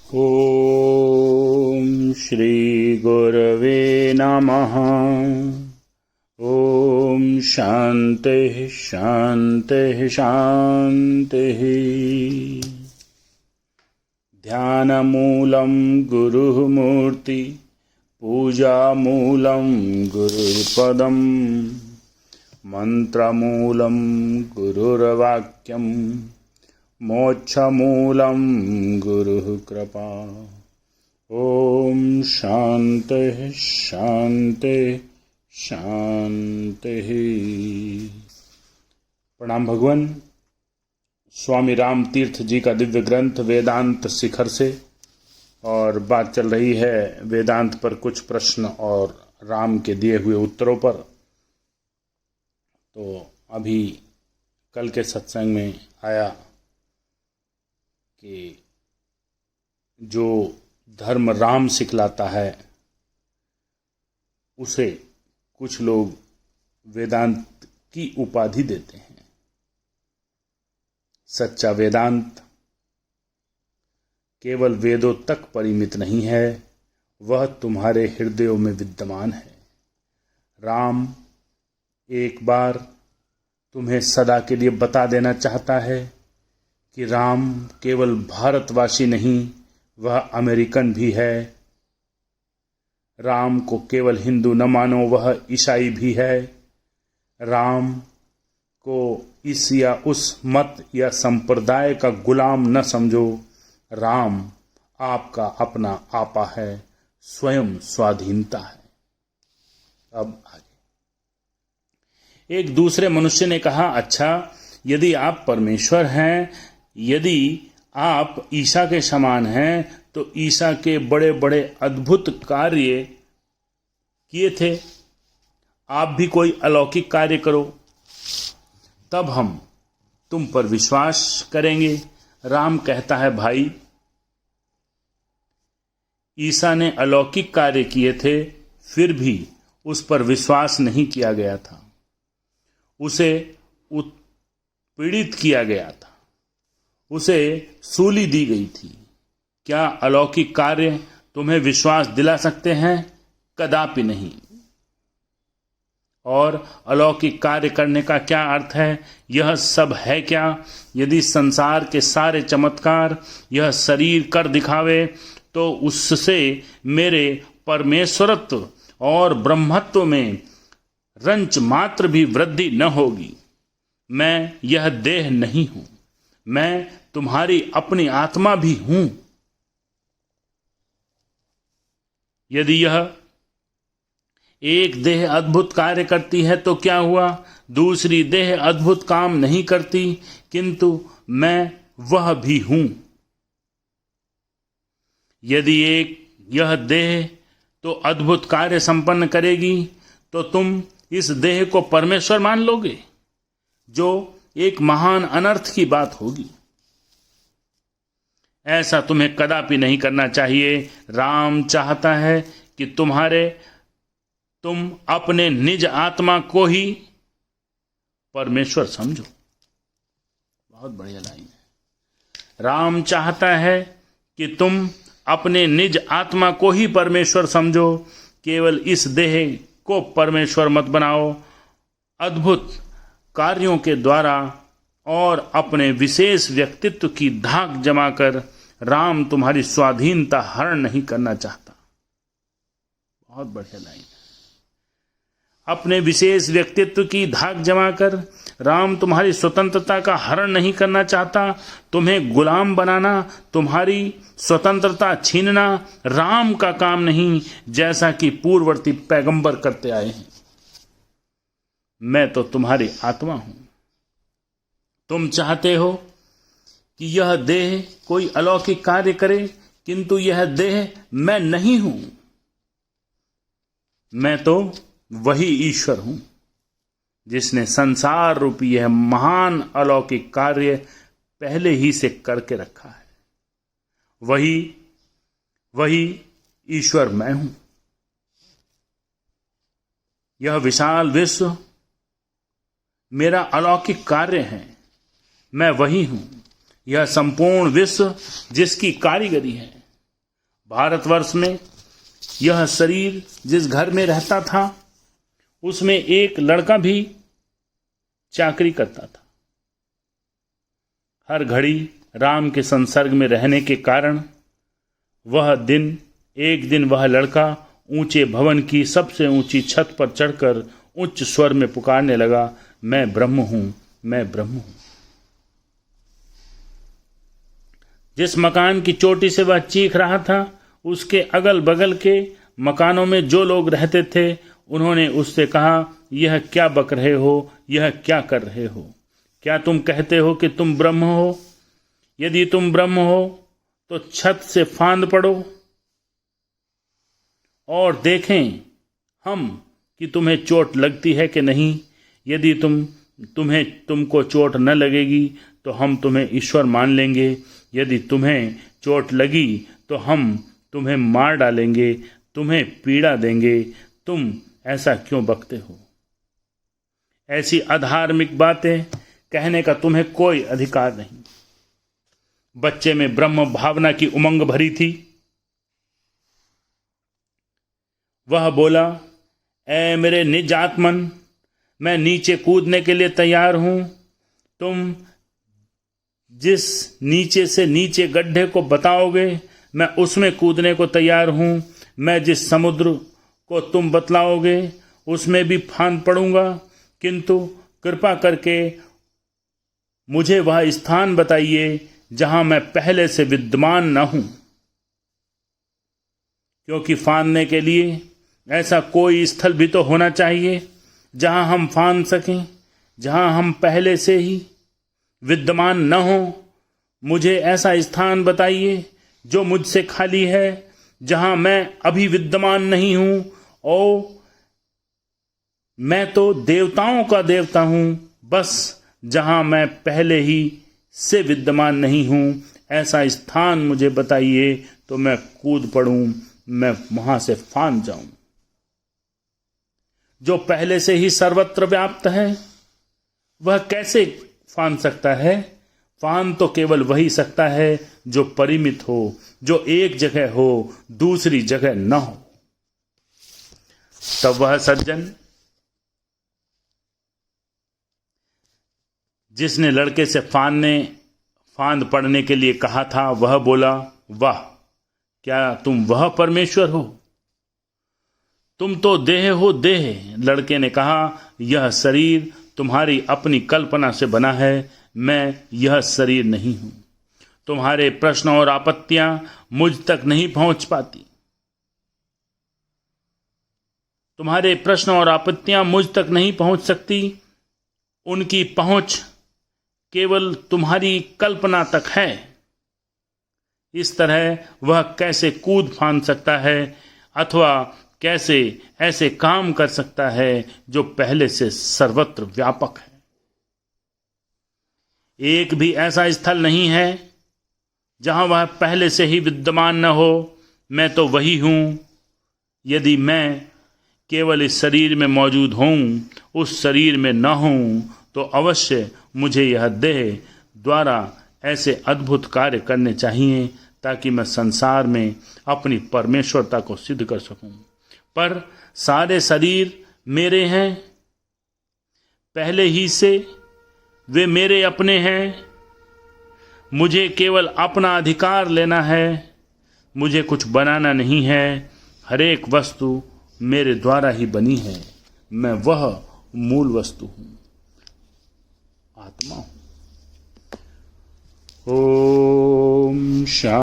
ॐ श्री गुरवे नमः। ॐ शान्तिः शान्तिः शान्तिः। ध्यानमूलं गुरुः मूर्ति, पूजामूलं गुरुपदम्, मन्त्रमूलं गुरुर्वाक्यम्, मोक्षमूलं गुरुः कृपा। ॐ शान्तिः शान्तिः शान्तिः। प्रणाम भगवान। स्वामी राम तीर्थ जी का दिव्य ग्रंथ वेदांत शिखर से, और बात चल रही है वेदांत पर कुछ प्रश्न और राम के दिए हुए उत्तरों पर। तो अभी कल के सत्संग में आया कि जो धर्म राम सिखलाता है उसे कुछ लोग वेदांत की उपाधि देते हैं। सच्चा वेदांत केवल वेदों तक परिमित नहीं है, वह तुम्हारे हृदयों में विद्यमान है। राम एक बार तुम्हें सदा के लिए बता देना चाहता है कि राम केवल भारतवासी नहीं, वह अमेरिकन भी है। राम को केवल हिंदू न मानो, वह ईसाई भी है। राम को इस या उस मत या संप्रदाय का गुलाम न समझो। राम आपका अपना आपा है, स्वयं स्वाधीनता है। अब आगे एक दूसरे मनुष्य ने कहा, अच्छा, यदि आप परमेश्वर हैं, यदि आप ईसा के समान हैं, तो ईसा के बड़े बड़े अद्भुत कार्य किए थे, आप भी कोई अलौकिक कार्य करो, तब हम तुम पर विश्वास करेंगे। राम कहता है, भाई, ईसा ने अलौकिक कार्य किए थे, फिर भी उस पर विश्वास नहीं किया गया था, उसे उत्पीड़ित किया गया था, उसे सूली दी गई थी। क्या अलौकिक कार्य तुम्हें विश्वास दिला सकते हैं? कदापि नहीं। और अलौकिक कार्य करने का क्या अर्थ है? यह सब है क्या? यदि संसार के सारे चमत्कार यह शरीर कर दिखावे, तो उससे मेरे परमेश्वरत्व और ब्रह्मत्व में रंच मात्र भी वृद्धि न होगी। मैं यह देह नहीं हूं, मैं तुम्हारी अपनी आत्मा भी हूं। यदि यह एक देह अद्भुत कार्य करती है तो क्या हुआ? दूसरी देह अद्भुत काम नहीं करती, किंतु मैं वह भी हूं। यदि एक यह देह तो अद्भुत कार्य संपन्न करेगी, तो तुम इस देह को परमेश्वर मान लोगे, जो एक महान अनर्थ की बात होगी। ऐसा तुम्हें कदापि नहीं करना चाहिए। राम चाहता है कि तुम अपने निज आत्मा को ही परमेश्वर समझो। बहुत बढ़िया लाइन है। राम चाहता है कि तुम अपने निज आत्मा को ही परमेश्वर समझो, केवल इस देह को परमेश्वर मत बनाओ। अद्भुत कार्यों के द्वारा और अपने विशेष व्यक्तित्व की धाक जमाकर राम तुम्हारी स्वाधीनता हरण नहीं करना चाहता। बहुत बढ़िया लाइन। अपने विशेष व्यक्तित्व की धाक जमाकर राम तुम्हारी स्वतंत्रता का हरण नहीं करना चाहता। तुम्हें गुलाम बनाना, तुम्हारी स्वतंत्रता छीनना राम का काम नहीं, जैसा कि पूर्ववर्ती पैगंबर करते आए हैं। मैं तो तुम्हारी आत्मा हूं। तुम चाहते हो कि यह देह कोई अलौकिक कार्य करे, किंतु यह देह मैं नहीं हूं। मैं तो वही ईश्वर हूं जिसने संसार रूपी यह महान अलौकिक कार्य पहले ही से करके रखा है। वही ईश्वर मैं हूं। यह विशाल विश्व मेरा अलौकिक कार्य है, मैं वही हूं। यह संपूर्ण विश्व जिसकी कारीगरी है, भारतवर्ष में यह शरीर जिस घर में रहता था उसमें एक लड़का भी चाकरी करता था। हर घड़ी राम के संसर्ग में रहने के कारण एक दिन वह लड़का ऊंचे भवन की सबसे ऊंची छत पर चढ़कर उच्च स्वर में पुकारने लगा, मैं ब्रह्म हूं, मैं ब्रह्म हूं। जिस मकान की चोटी से वह चीख रहा था उसके अगल बगल के मकानों में जो लोग रहते थे उन्होंने उससे कहा, यह क्या बक रहे हो, यह क्या कर रहे हो? क्या तुम कहते हो कि तुम ब्रह्म हो? यदि तुम ब्रह्म हो तो छत से फांद पड़ो और देखें हम कि तुम्हें चोट लगती है कि नहीं। यदि तुमको चोट न लगेगी तो हम तुम्हें ईश्वर मान लेंगे। यदि तुम्हें चोट लगी तो हम तुम्हें मार डालेंगे, तुम्हें पीड़ा देंगे। तुम ऐसा क्यों बकते हो? ऐसी अधार्मिक बातें कहने का तुम्हें कोई अधिकार नहीं। बच्चे में ब्रह्म भावना की उमंग भरी थी। वह बोला, ऐ मेरे निज आत्मन, मैं नीचे कूदने के लिए तैयार हूं। तुम जिस नीचे से नीचे गड्ढे को बताओगे मैं उसमें कूदने को तैयार हूं। मैं जिस समुद्र को तुम बतलाओगे उसमें भी फांद पड़ूंगा, किंतु कृपा करके मुझे वह स्थान बताइए जहां मैं पहले से विद्यमान न हूं, क्योंकि फांदने के लिए ऐसा कोई स्थल भी तो होना चाहिए जहां हम फांद सकें, जहां हम पहले से ही विद्यमान न हो। मुझे ऐसा स्थान बताइए जो मुझसे खाली है, जहां मैं अभी विद्यमान नहीं हूं। और मैं तो देवताओं का देवता हूं, बस जहां मैं पहले ही से विद्यमान नहीं हूं, ऐसा स्थान मुझे बताइए तो मैं कूद पड़ूं, मैं वहां से फांद जाऊं। जो पहले से ही सर्वत्र व्याप्त है वह कैसे फांद सकता है? फांद तो केवल वही सकता है जो परिमित हो, जो एक जगह हो दूसरी जगह न हो। तब वह सज्जन जिसने लड़के से फांद पड़ने के लिए कहा था वह बोला, वाह, क्या तुम वह परमेश्वर हो? तुम तो देह हो देह। लड़के ने कहा, यह शरीर तुम्हारी अपनी कल्पना से बना है, मैं यह शरीर नहीं हूं। तुम्हारे प्रश्न और आपत्तियां मुझ तक नहीं पहुंच पाती। तुम्हारे प्रश्न और आपत्तियां मुझ तक नहीं पहुंच सकती। उनकी पहुंच केवल तुम्हारी कल्पना तक है। इस तरह वह कैसे कूद फांद सकता है अथवा कैसे ऐसे काम कर सकता है जो पहले से सर्वत्र व्यापक है? एक भी ऐसा स्थल नहीं है जहां वह पहले से ही विद्यमान न हो। मैं तो वही हूं। यदि मैं केवल इस शरीर में मौजूद हूं, उस शरीर में न हूं, तो अवश्य मुझे यह देह द्वारा ऐसे अद्भुत कार्य करने चाहिए ताकि मैं संसार में अपनी परमेश्वरता को सिद्ध कर सकूं। पर सारे शरीर मेरे हैं, पहले ही से वे मेरे अपने हैं। मुझे केवल अपना अधिकार लेना है, मुझे कुछ बनाना नहीं है। हर एक वस्तु मेरे द्वारा ही बनी है। मैं वह मूल वस्तु हूं, आत्मा हूं।